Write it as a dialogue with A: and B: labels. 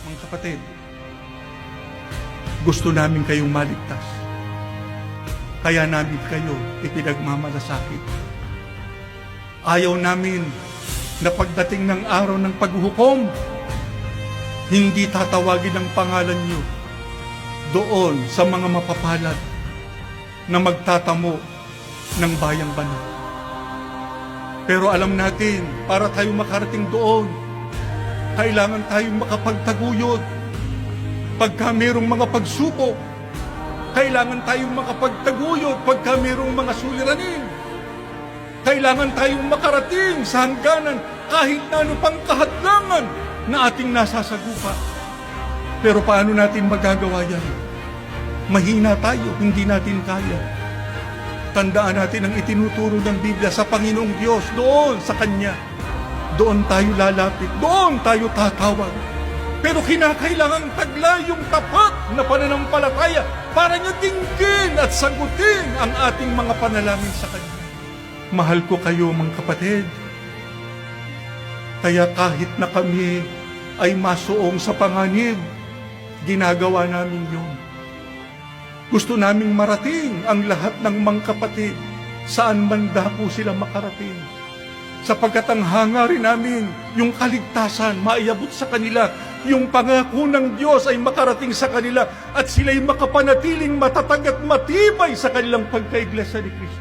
A: Mga kapatid, gusto namin kayong maligtas. Kaya namin kayo ipinagmamalasakit. Ayaw namin na pagdating ng araw ng paghuhukom, hindi tatawagin ang pangalan niyo doon sa mga mapapalad na magtatamo ng bayang banal. Pero alam natin, para tayo makarating doon, kailangan tayong makapagtaguyod. Pagka mayroong mga pagsubok, kailangan tayong makapagtaguyod. Pagka mayroong mga suliranin, kailangan tayong makarating sa hangganan kahit na ano pang kahadlangan na ating nasasagupa. Pero paano natin magagawa yan? Mahina tayo, hindi natin kaya. Tandaan natin ang itinuturo ng Biblia sa Panginoong Diyos, doon sa Kanya. Doon tayo lalapit, doon tayo tatawag. Pero kinakailangang taglay yung tapat na pananampalataya para niya dinggin at sagutin ang ating mga panalangin sa Kanya. Mahal ko kayo, mga kapatid. Kaya kahit na kami ay masuong sa panganib, ginagawa namin yun. Gusto naming marating ang lahat ng mga kapatid saan man dako sila makarating. Sapagkat ang hangarin namin, yung kaligtasan, maiabot sa kanila, yung pangako ng Diyos ay makarating sa kanila at sila'y makapanatiling matatag at matibay sa kanilang pagkaiglesia ni Kristo.